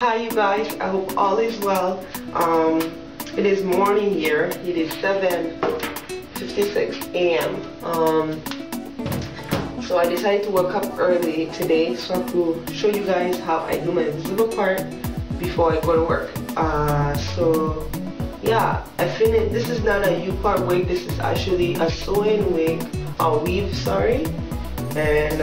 Hi you guys, I hope all is well. It is morning here. It is 7:56 a.m. So I decided to wake up early today so I could show you guys how I do my visible part before I go to work. So yeah, I finished. This is not a U-part wig. This is actually a sew-in wig, a weave, sorry. And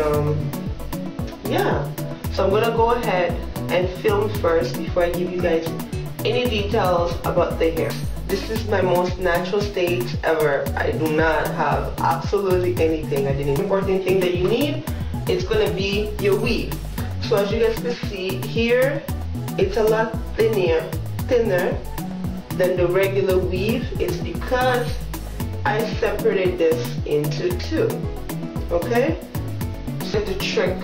yeah, so I'm gonna go ahead and film first before I give you guys any details about the hair. This is my most natural state ever. I do not have absolutely anything. I didn't. The important thing that you need, it's gonna be your weave. So as you guys can see here, it's a lot thinner than the regular weave. It's because I separated this into two. Okay? So the trick,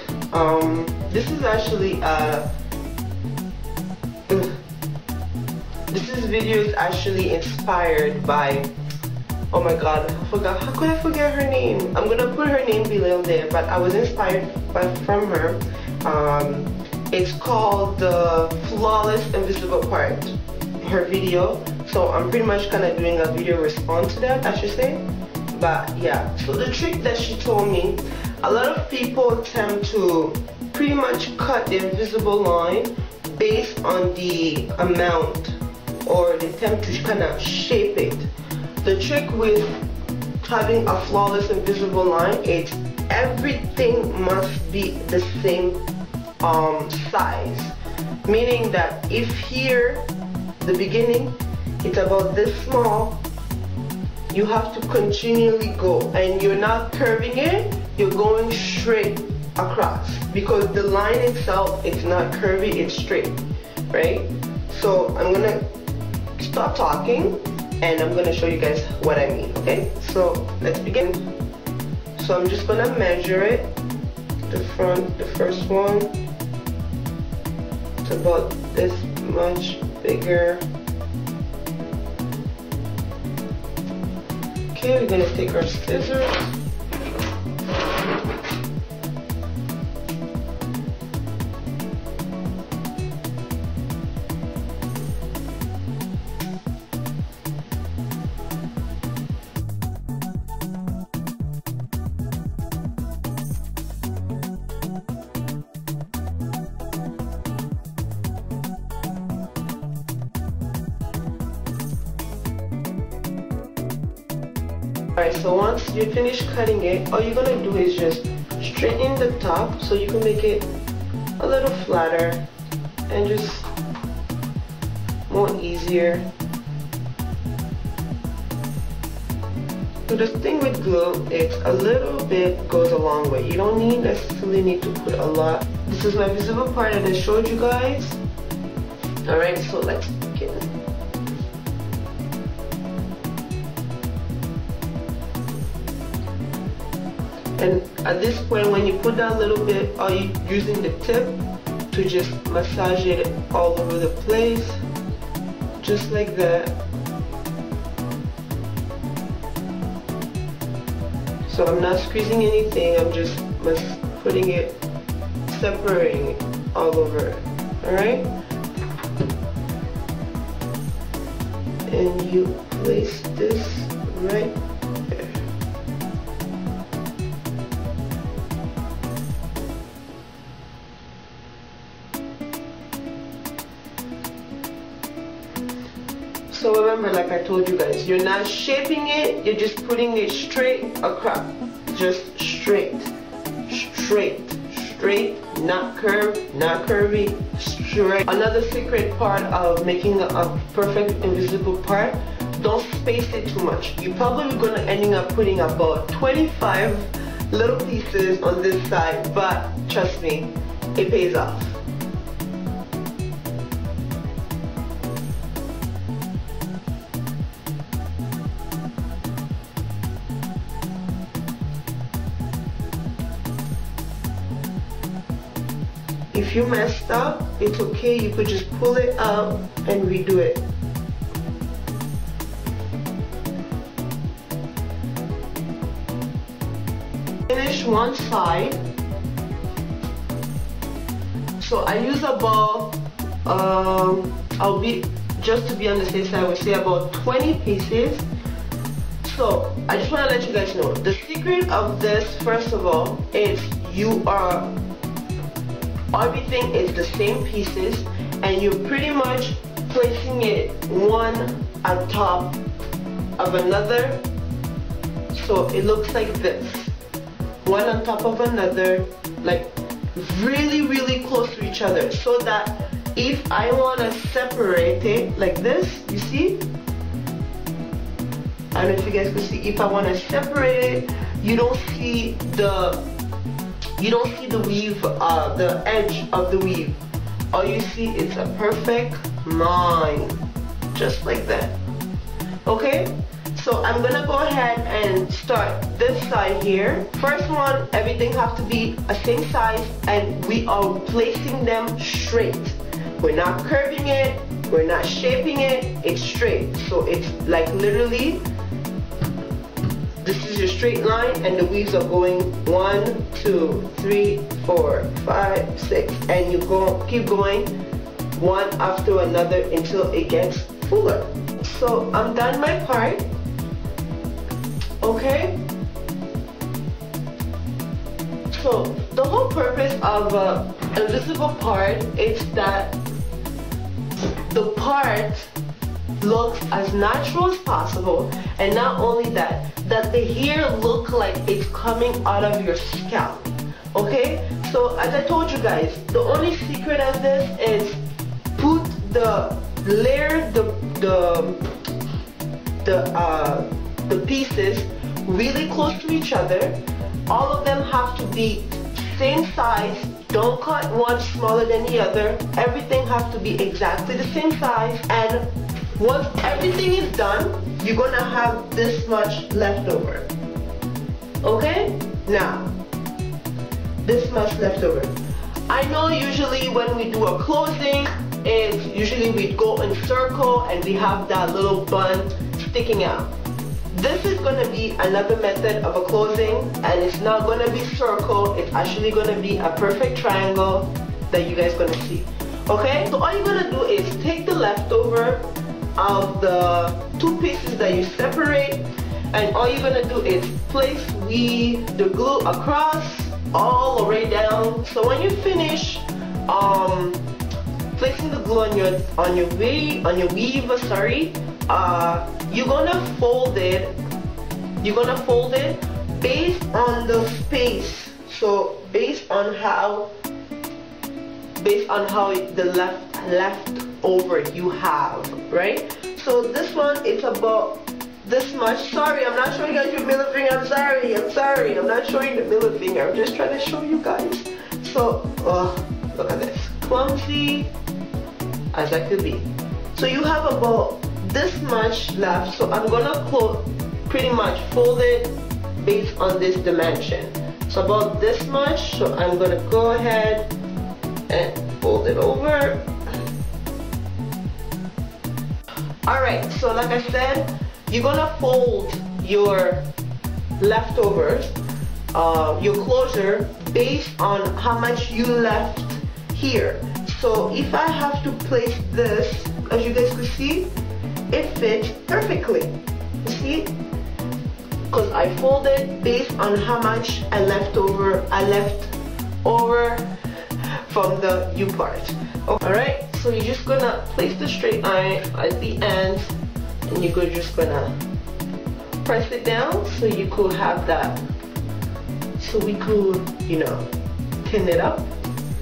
this is actually this video is actually inspired by, oh my god, I forgot, how could I forget her name? I'm gonna put her name below there, but I was inspired from her. It's called the Flawless Invisible Part, her video. So I'm pretty much kind of doing a video response to that, I should say. But yeah, so the trick that she told me, a lot of people tend to pretty much cut the invisible line based on the amount, or they attempt to kind of shape it. The trick with having a flawless invisible line is everything must be the same size. Meaning that if here, the beginning, it's about this small, you have to continually go, and you're not curving it, you're going straight across, because the line itself, it's not curvy, it's straight, right? So I'm gonna stop talking and I'm gonna show you guys what I mean, okay? So let's begin. So I'm just gonna measure it. The first one, it's about this much bigger. Okay, we're gonna take our scissors. Alright, so once you finish cutting it, all you're gonna do is just straighten the top so you can make it a little flatter and just more easier. So the thing with glue, it's a little bit goes a long way. You don't necessarily need to put a lot. This is my visible part that I showed you guys. Alright, so let's begin. And at this point, when you put that little bit, are you using the tip to just massage it all over the place, just like that. So I'm not squeezing anything, I'm just putting it, separating it all over, alright? And you place this right there. So remember, like I told you guys, you're not shaping it, you're just putting it straight across. Just straight, not curved, not curvy, straight. Another secret part of making a perfect invisible part, don't space it too much. You're probably gonna end up putting about 25 little pieces on this side, but trust me, it pays off. If you messed up, it's okay, you could just pull it out and redo it. Finish one side. So I use about I'll be, just to be on the safe side, I would say about 20 pieces. So I just want to let you guys know, the secret of this, first of all, is everything is the same pieces, and you're pretty much placing it one on top of another, so it looks like this, one on top of another, like really close to each other, so that if I want to separate it like this, you see, I don't know if you guys can see, if I want to separate it, you don't see the weave, the edge of the weave. All you see is a perfect line, just like that. Okay, so I'm gonna go ahead and start this side here. First one, everything have to be a same size, and we are placing them straight. We're not curving it, we're not shaping it, it's straight. So it's like literally, this is your straight line, and the weaves are going 1, 2, 3, 4, 5, 6, and you keep going one after another until it gets fuller. So I'm done my part. Okay. So the whole purpose of an invisible part is that the part looks as natural as possible, and not only that, that the hair look like it's coming out of your scalp. Okay, so as I told you guys, the only secret of this is put the pieces really close to each other. All of them have to be same size. Don't cut one smaller than the other. Everything has to be exactly the same size, and once everything is done, you're gonna have this much left over. Okay? Now, this much left over. I know usually when we do a closing, it's usually we go in circle and we have that little bun sticking out. This is gonna be another method of a closing, and it's not gonna be circle, it's actually gonna be a perfect triangle that you guys gonna see. Okay? So all you're gonna do is take the leftover of the two pieces that you separate, and all you're gonna do is place the glue across all the way down. So when you finish placing the glue on your weave, you're gonna fold it. You're gonna fold it based on the space. So based on how the left over you have, right? So this one, it's about this much. Sorry, I'm not showing you guys your middle finger. I'm sorry. I'm not showing the middle finger. I'm just trying to show you guys. So, look at this. Clumsy as I could be. So you have about this much left. So I'm gonna pretty much fold it based on this dimension. So about this much. So I'm gonna go ahead and fold it over. Alright, so like I said, you're gonna fold your leftovers, your closure, based on how much you left here. So if I have to place this, as you guys can see, it fits perfectly. You see? Because I folded based on how much I left over from the U part. Alright, so you're just gonna place the straight line at the end, and you're just gonna press it down so you could have that, so we could, you know, tin it up,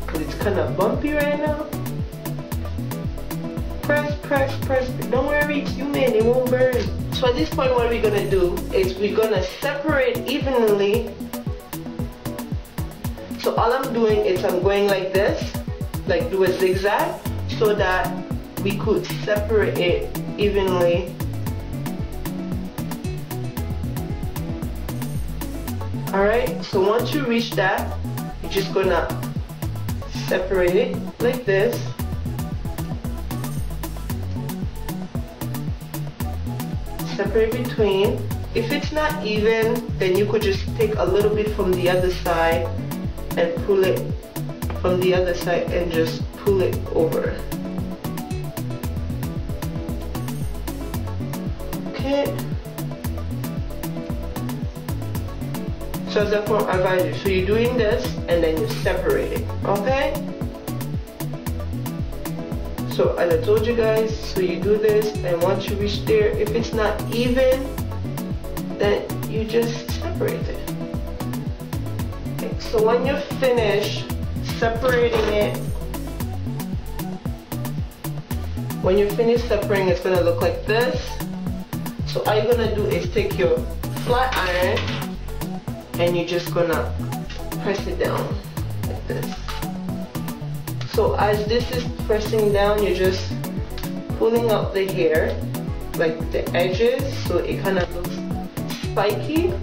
because it's kind of bumpy right now. Press. Don't worry, it's Humain, it won't burn. So at this point, what we're gonna do is we're gonna separate evenly. So all I'm doing is I'm going like this, like do a zigzag, so that we could separate it evenly. Alright, so once you reach that, you're just gonna separate it like this. Separate between. If it's not even, then you could just take a little bit from the other side and pull it from the other side and just pull it over. it. So as a advisor, so you're doing this and then you separate it, okay? So as I told you guys, so you do this, and once you reach there, if it's not even, then you just separate it. Okay, so when you finish separating it, when you finish separating, it's gonna look like this. So all you're gonna do is take your flat iron and you're just gonna press it down like this. So as this is pressing down, you're just pulling out the hair, like the edges, so it kind of looks spiky.